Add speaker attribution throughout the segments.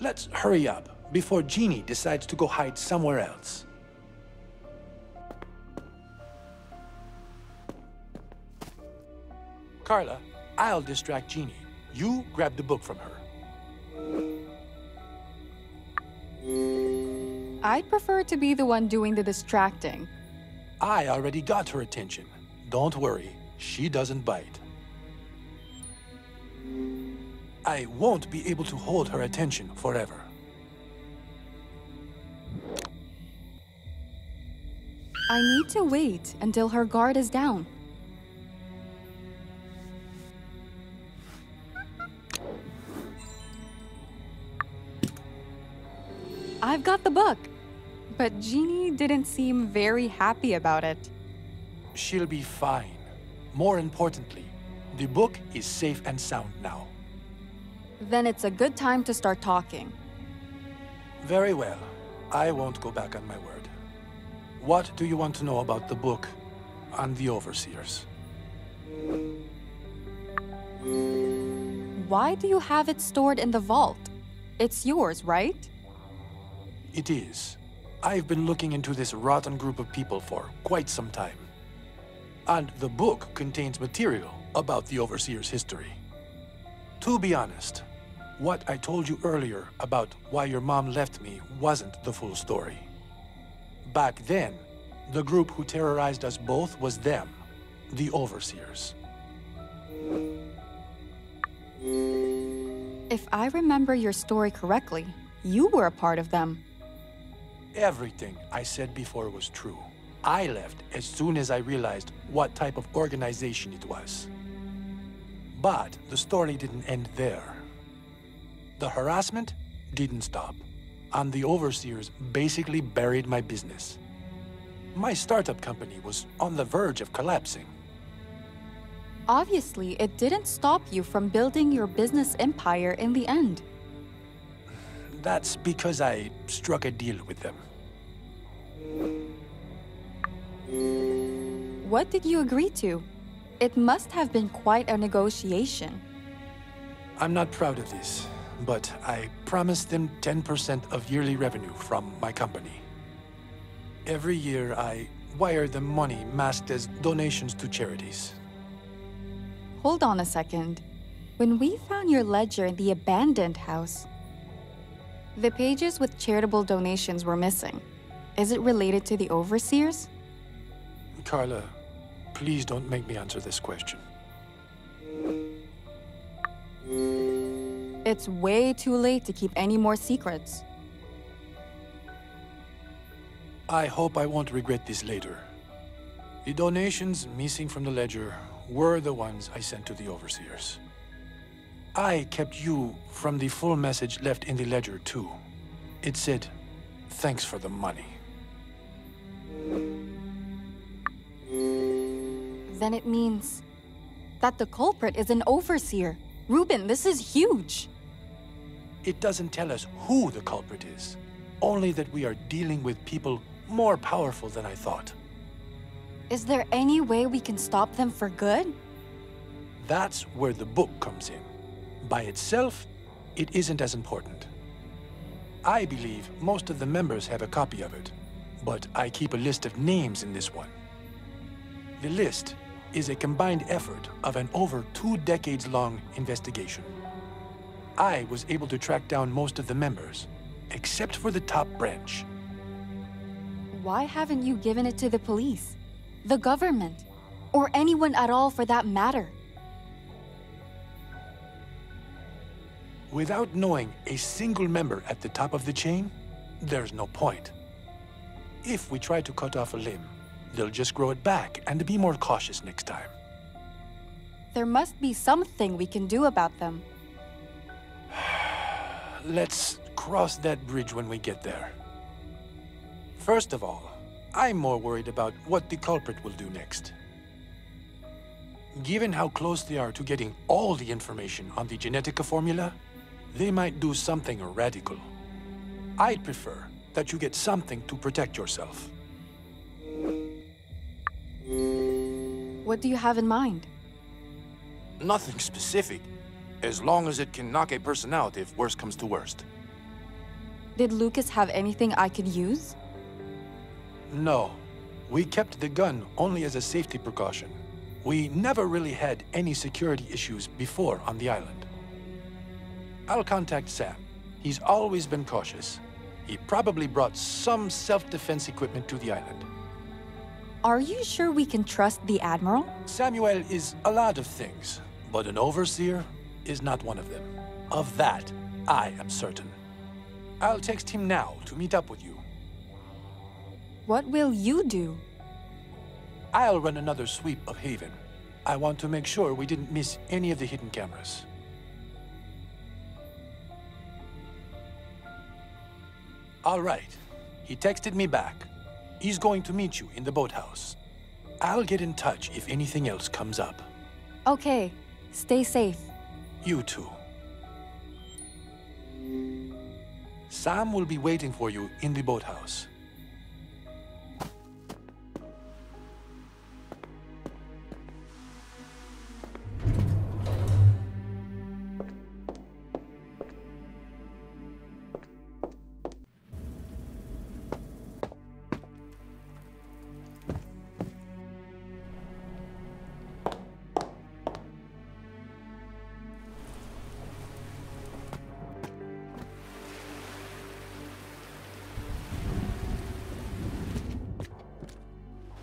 Speaker 1: let's hurry up before Jeannie decides to go hide somewhere else. Carla, I'll distract Jeannie. You grab the book from her.
Speaker 2: I'd prefer to be the one doing the distracting.
Speaker 1: I already got her attention. Don't worry, she doesn't bite. I won't be able to hold her attention forever.
Speaker 2: I need to wait until her guard is down. I've got the book, but Jeannie didn't seem very happy about it.
Speaker 1: She'll be fine. More importantly, the book is safe and sound now.
Speaker 2: Then it's a good time to start talking.
Speaker 1: Very well. I won't go back on my word. What do you want to know about the book on the Overseers?
Speaker 2: Why do you have it stored in the vault? It's yours, right?
Speaker 1: It is. I've been looking into this rotten group of people for quite some time. And the book contains material about the Overseer's history. To be honest, what I told you earlier about why your mom left me wasn't the full story. Back then, the group who terrorized us both was them, the Overseers.
Speaker 2: If I remember your story correctly, you were a part of them.
Speaker 1: Everything I said before was true. I left as soon as I realized what type of organization it was. But the story didn't end there. The harassment didn't stop, and the Overseers basically buried my business. My startup company was on the verge of collapsing.
Speaker 2: Obviously, it didn't stop you from building your business empire in the end.
Speaker 1: That's because I struck a deal with them.
Speaker 2: What did you agree to? It must have been quite a negotiation.
Speaker 1: I'm not proud of this, but I promised them 10% of yearly revenue from my company. Every year, I wire them money masked as donations to charities.
Speaker 2: Hold on a second. When we found your ledger in the abandoned house, the pages with charitable donations were missing. Is it related to the Overseers?
Speaker 1: Carla, please don't make me answer this question.
Speaker 2: It's way too late to keep any more secrets.
Speaker 1: I hope I won't regret this later. The donations missing from the ledger were the ones I sent to the Overseers. I kept you from the full message left in the ledger, too. It said, "Thanks for the money."
Speaker 2: Then it means that the culprit is an Overseer. Ruben, this is huge.
Speaker 1: It doesn't tell us who the culprit is, only that we are dealing with people more powerful than I thought.
Speaker 2: Is there any way we can stop them for good?
Speaker 1: That's where the book comes in. By itself, it isn't as important. I believe most of the members have a copy of it, but I keep a list of names in this one. The list is a combined effort of an over 2 decades-long investigation. I was able to track down most of the members, except for the top branch.
Speaker 2: Why haven't you given it to the police, the government, or anyone at all for that matter?
Speaker 1: Without knowing a single member at the top of the chain, there's no point. If we try to cut off a limb, they'll just grow it back and be more cautious next time.
Speaker 2: There must be something we can do about them.
Speaker 1: Let's cross that bridge when we get there. First of all, I'm more worried about what the culprit will do next. Given how close they are to getting all the information on the Genetica formula, they might do something radical. I'd prefer that you get something to protect yourself.
Speaker 2: What do you have in mind?
Speaker 3: Nothing specific, as long as it can knock a person out if worst comes to worst.
Speaker 2: Did Lucas have anything I could use?
Speaker 1: No. We kept the gun only as a safety precaution. We never really had any security issues before on the island. I'll contact Sam. He's always been cautious. He probably brought some self-defense equipment to the island.
Speaker 2: Are you sure we can trust the Admiral?
Speaker 1: Samuel is a lot of things, but an overseer is not one of them. Of that, I am certain. I'll text him now to meet up with you.
Speaker 2: What will you do?
Speaker 1: I'll run another sweep of Haven. I want to make sure we didn't miss any of the hidden cameras. All right. He texted me back. He's going to meet you in the boathouse. I'll get in touch if anything else comes up.
Speaker 2: Okay. Stay safe.
Speaker 1: You too. Sam will be waiting for you in the boathouse.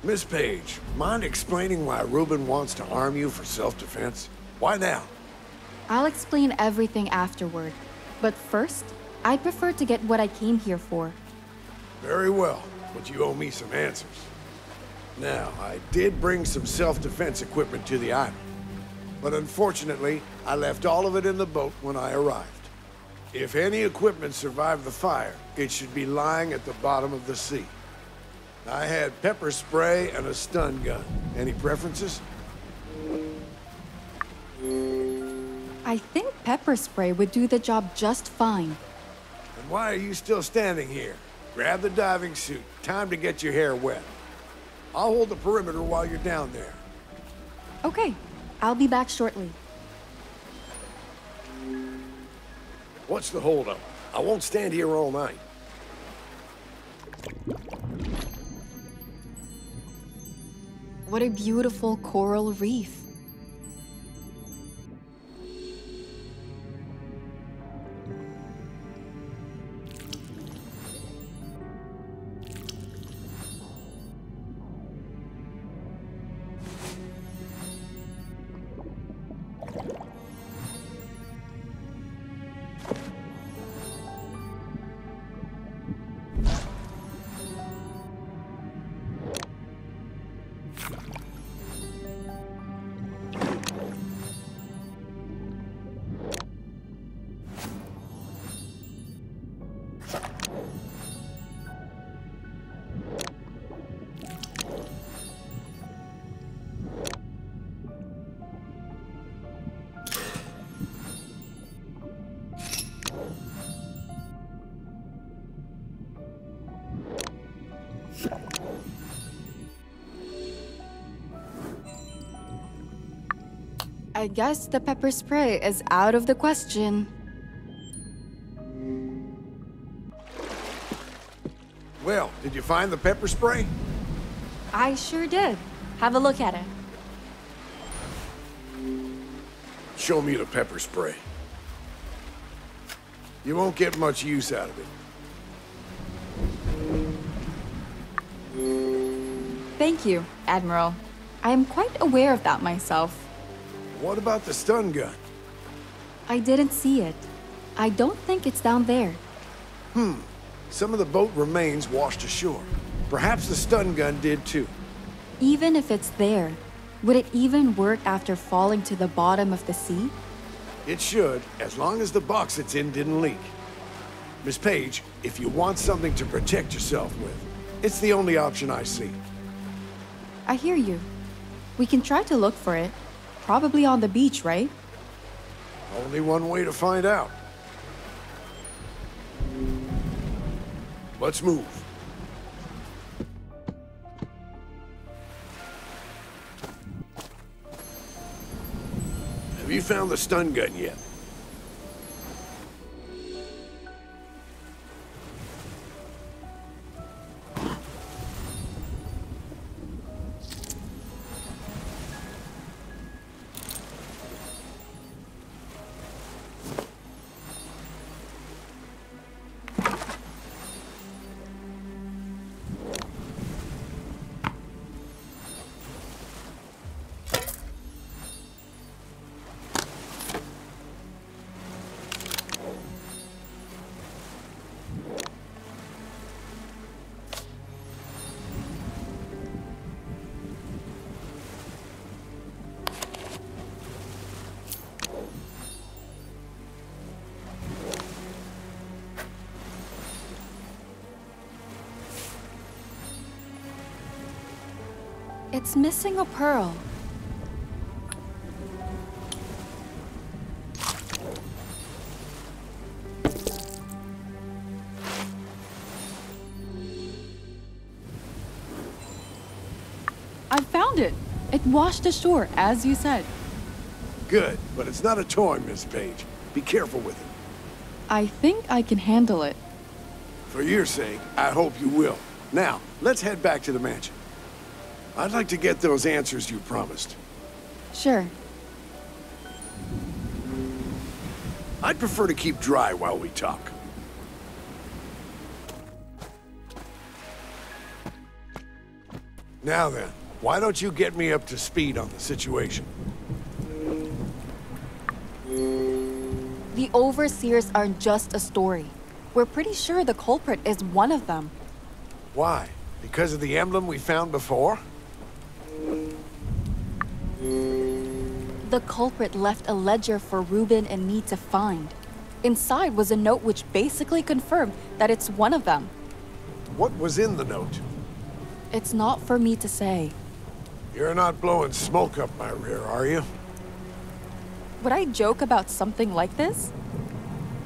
Speaker 3: Miss Page, mind explaining why Reuben wants to arm you for self-defense? Why now?
Speaker 2: I'll explain everything afterward. But first, I prefer to get what I came here for.
Speaker 3: Very well, but you owe me some answers. Now, I did bring some self-defense equipment to the island, but unfortunately, I left all of it in the boat when I arrived. If any equipment survived the fire, it should be lying at the bottom of the sea. I had pepper spray and a stun gun. Any preferences?
Speaker 2: I think pepper spray would do the job just fine.
Speaker 3: And why are you still standing here? Grab the diving suit. Time to get your hair wet. I'll hold the perimeter while you're down there.
Speaker 2: Okay, I'll be back shortly.
Speaker 3: What's the holdup? I won't stand here all night.
Speaker 2: What a beautiful coral reef. I guess the pepper spray is out of the question.
Speaker 3: Well, did you find the pepper spray?
Speaker 2: I sure did. Have a look at it.
Speaker 3: Show me the pepper spray. You won't get much use out of it.
Speaker 2: Thank you, Admiral. I am quite aware of that myself.
Speaker 3: What about the stun gun?
Speaker 2: I didn't see it. I don't think it's down there.
Speaker 3: Some of the boat remains washed ashore. Perhaps the stun gun did too.
Speaker 2: Even if it's there, would it even work after falling to the bottom of the sea?
Speaker 3: It should, as long as the box it's in didn't leak. Miss Page, if you want something to protect yourself with, it's the only option I see.
Speaker 2: I hear you. We can try to look for it. Probably on the beach, right?
Speaker 3: Only one way to find out. Let's move. Have you found the stun gun yet?
Speaker 2: It's missing a pearl. I found it! It washed ashore, as you said.
Speaker 3: Good, but it's not a toy, Miss Page. Be careful with it.
Speaker 2: I think I can handle it.
Speaker 3: For your sake, I hope you will. Now, let's head back to the mansion. I'd like to get those answers you promised.
Speaker 2: Sure.
Speaker 3: I'd prefer to keep dry while we talk. Now then, why don't you get me up to speed on the situation?
Speaker 2: The overseers aren't just a story. We're pretty sure the culprit is one of them.
Speaker 3: Why? Because of the emblem we found before?
Speaker 2: The culprit left a ledger for Reuben and me to find. Inside was a note which basically confirmed that it's one of them.
Speaker 3: What was in the note?
Speaker 2: It's not for me to say.
Speaker 3: You're not blowing smoke up my rear, are you?
Speaker 2: Would I joke about something like this?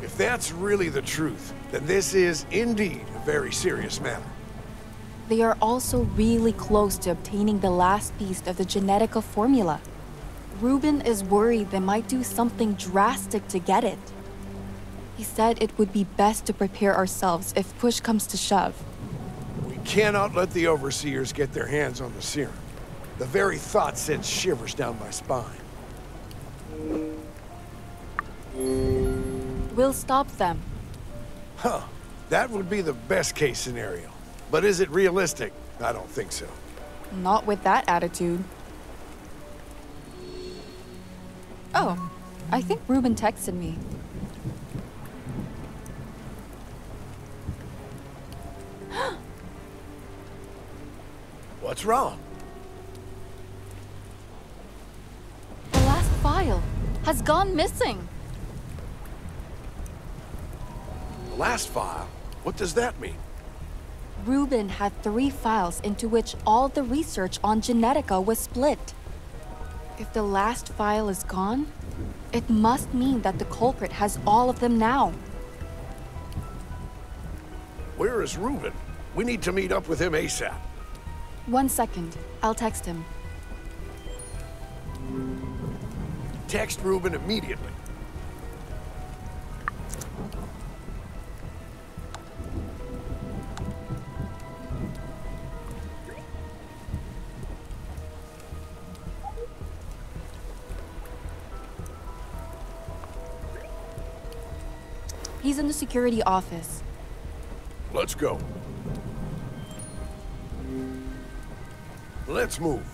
Speaker 3: If that's really the truth, then this is indeed a very serious matter.
Speaker 2: They are also really close to obtaining the last piece of the Genetica formula. Reuben is worried they might do something drastic to get it. He said it would be best to prepare ourselves if push comes to shove.
Speaker 3: We cannot let the Overseers get their hands on the serum. The very thought sends shivers down my spine.
Speaker 2: We'll stop them.
Speaker 3: Huh. That would be the best case scenario. But is it realistic? I don't think so.
Speaker 2: Not with that attitude. Oh, I think Reuben texted me.
Speaker 3: What's wrong?
Speaker 2: The last file has gone missing.
Speaker 3: The last file? What does that mean?
Speaker 2: Reuben had 3 files into which all the research on Genetica was split. If the last file is gone, it must mean that the culprit has all of them now.
Speaker 3: Where is Reuben? We need to meet up with him ASAP.
Speaker 2: 1 second, I'll text him.
Speaker 3: Text Reuben immediately.
Speaker 2: He's in the security office.
Speaker 3: Let's go. Let's move.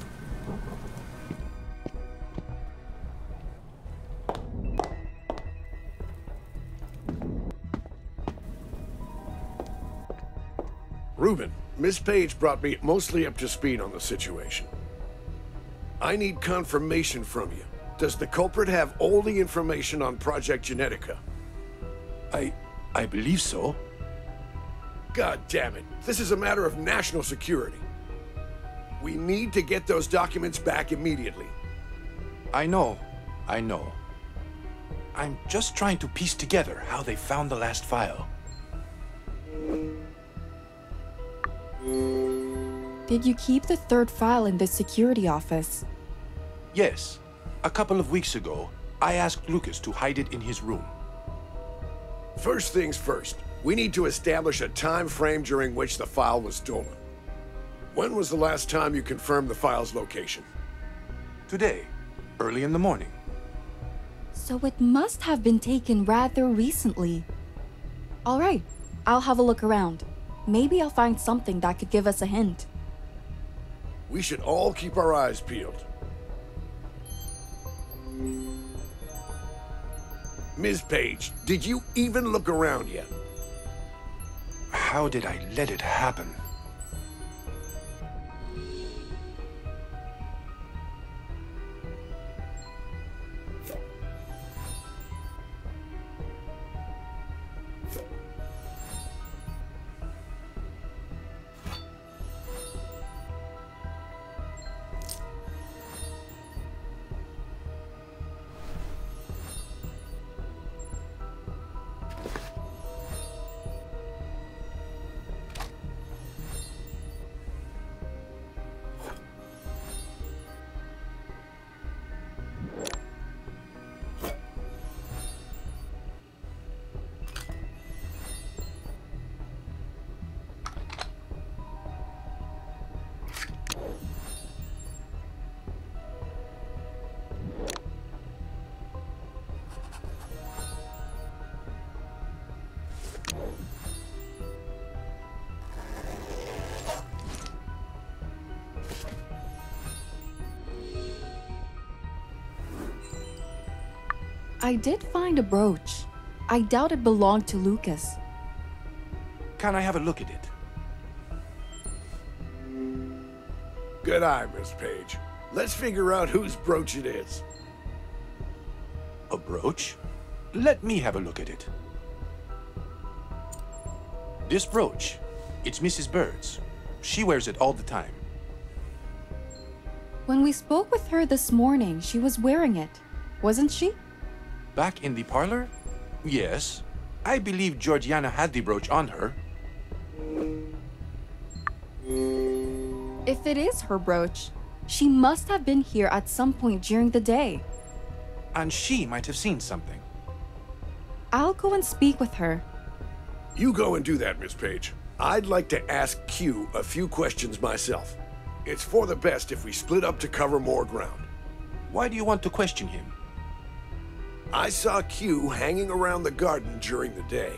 Speaker 3: Reuben, Miss Page brought me mostly up to speed on the situation. I need confirmation from you. Does the culprit have all the information on Project Genetica?
Speaker 1: I believe so.
Speaker 3: God damn it. This is a matter of national security. We need to get those documents back immediately.
Speaker 1: I know. I'm just trying to piece together how they found the last file.
Speaker 2: Did you keep the 3rd file in the security office?
Speaker 1: Yes. A couple of weeks ago, I asked Lucas to hide it in his room.
Speaker 3: First things first, we need to establish a time frame during which the file was stolen. When was the last time you confirmed the file's location?
Speaker 1: Today, early in the morning.
Speaker 2: So it must have been taken rather recently. All right, I'll have a look around. Maybe I'll find something that could give us a hint.
Speaker 3: We should all keep our eyes peeled. Ms. Page, did you even look around yet?
Speaker 1: How did I let it happen?
Speaker 2: I did find a brooch. I doubt it belonged to Lucas.
Speaker 1: Can I have a look at it?
Speaker 3: Good eye, Miss Page. Let's figure out whose brooch it is.
Speaker 1: A brooch? Let me have a look at it. This brooch, it's Mrs. Bird's. She wears it all the time.
Speaker 2: When we spoke with her this morning, she was wearing it, wasn't she?
Speaker 1: Back in the parlor? Yes. I believe Georgiana had the brooch on her.
Speaker 2: If it is her brooch, she must have been here at some point during the day.
Speaker 1: And she might have seen something.
Speaker 2: I'll go and speak with her.
Speaker 3: You go and do that, Miss Page. I'd like to ask Q a few questions myself. It's for the best if we split up to cover more ground.
Speaker 1: Why do you want to question him?
Speaker 3: I saw Q hanging around the garden during the day.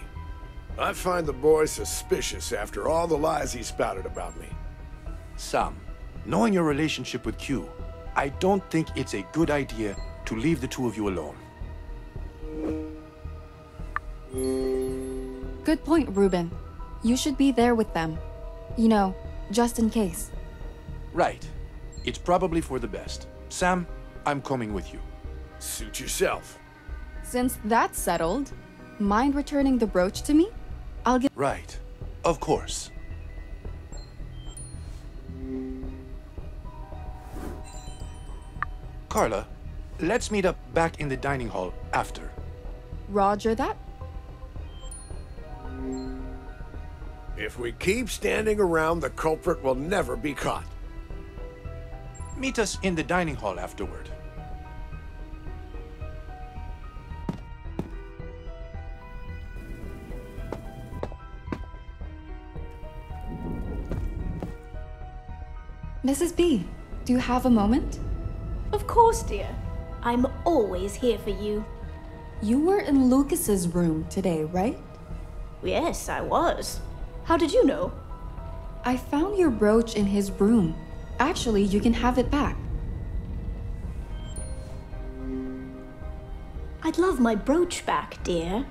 Speaker 3: I find the boy suspicious after all the lies he spouted about me.
Speaker 1: Sam, knowing your relationship with Q, I don't think it's a good idea to leave the two of you alone.
Speaker 2: Good point, Ruben. You should be there with them. You know, just in case.
Speaker 1: Right. It's probably for the best. Sam, I'm coming with you.
Speaker 3: Suit yourself.
Speaker 2: Since that's settled, mind returning the brooch to me? I'll give...
Speaker 1: Right. Of course. Carla, let's meet up back in the dining hall after.
Speaker 2: Roger that.
Speaker 3: If we keep standing around, the culprit will never be caught.
Speaker 1: Meet us in the dining hall afterward.
Speaker 2: Mrs. B, do you have a moment?
Speaker 4: Of course, dear. I'm always here for you.
Speaker 2: You were in Lucas's room today, right?
Speaker 4: Yes, I was. How did you know?
Speaker 2: I found your brooch in his room. Actually, you can have it back.
Speaker 4: I'd love my brooch back, dear.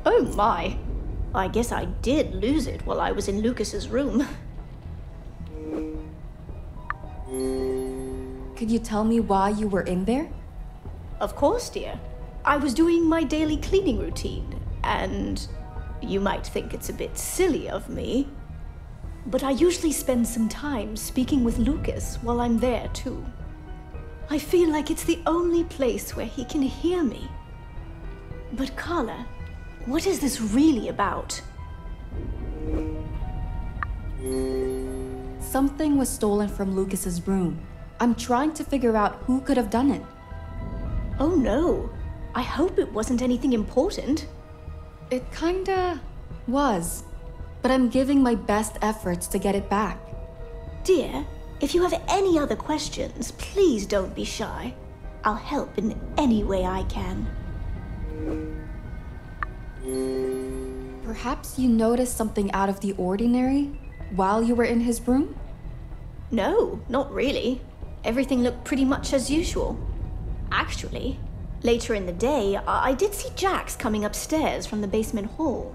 Speaker 4: Oh my. I guess I did lose it while I was in Lucas's room.
Speaker 2: Could you tell me why you were in there?
Speaker 4: Of course, dear. I was doing my daily cleaning routine, and you might think it's a bit silly of me, but I usually spend some time speaking with Lucas while I'm there, too. I feel like it's the only place where he can hear me. But Carla, what is this really about?
Speaker 2: Something was stolen from Lucas's room. I'm trying to figure out who could have done it.
Speaker 4: Oh no, I hope it wasn't anything important.
Speaker 2: It kinda was, but I'm giving my best efforts to get it back.
Speaker 4: Dear, if you have any other questions, please don't be shy. I'll help in any way I can.
Speaker 2: Perhaps you noticed something out of the ordinary while you were in his room?
Speaker 4: No, not really. Everything looked pretty much as usual. Actually, later in the day, I did see Jax coming upstairs from the basement hall.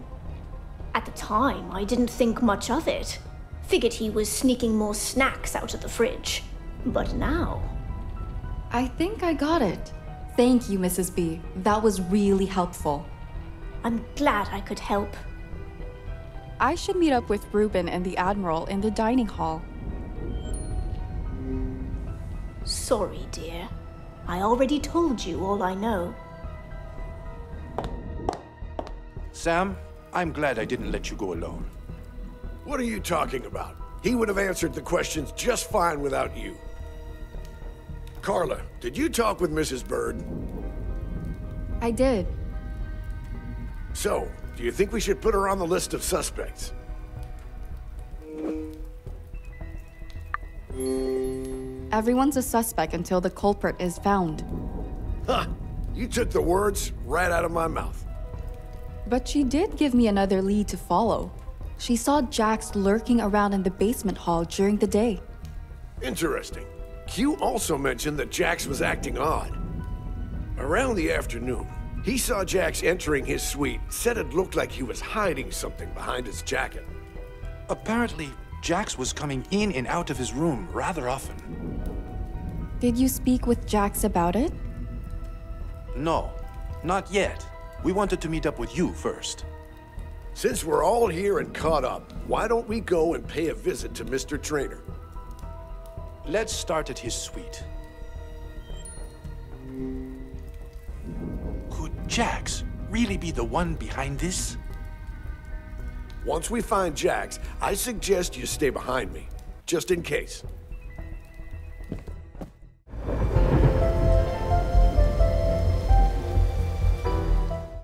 Speaker 4: At the time, I didn't think much of it. Figured he was sneaking more snacks out of the fridge. But now...
Speaker 2: I think I got it. Thank you, Mrs. B. That was really helpful.
Speaker 4: I'm glad I could help.
Speaker 2: I should meet up with Ruben and the Admiral in the dining hall.
Speaker 4: Sorry, dear. I already told you all I know.
Speaker 1: Sam, I'm glad I didn't let you go alone.
Speaker 3: What are you talking about? He would have answered the questions just fine without you. Carla, did you talk with Mrs. Bird?
Speaker 2: I did.
Speaker 3: So, do you think we should put her on the list of suspects?
Speaker 2: Everyone's a suspect until the culprit is found.
Speaker 3: Huh! You took the words right out of my mouth.
Speaker 2: But she did give me another lead to follow. She saw Jax lurking around in the basement hall during the day.
Speaker 3: Interesting. Q also mentioned that Jax was acting odd. Around the afternoon, he saw Jax entering his suite, said it looked like he was hiding something behind his jacket.
Speaker 1: Apparently, Jax was coming in and out of his room rather often.
Speaker 2: Did you speak with Jax about it?
Speaker 1: No, not yet. We wanted to meet up with you first.
Speaker 3: Since we're all here and caught up, why don't we go and pay a visit to Mr. Trainer?
Speaker 1: Let's start at his suite. Could Jax really be the one behind this?
Speaker 3: Once we find Jax, I suggest you stay behind me, just in case.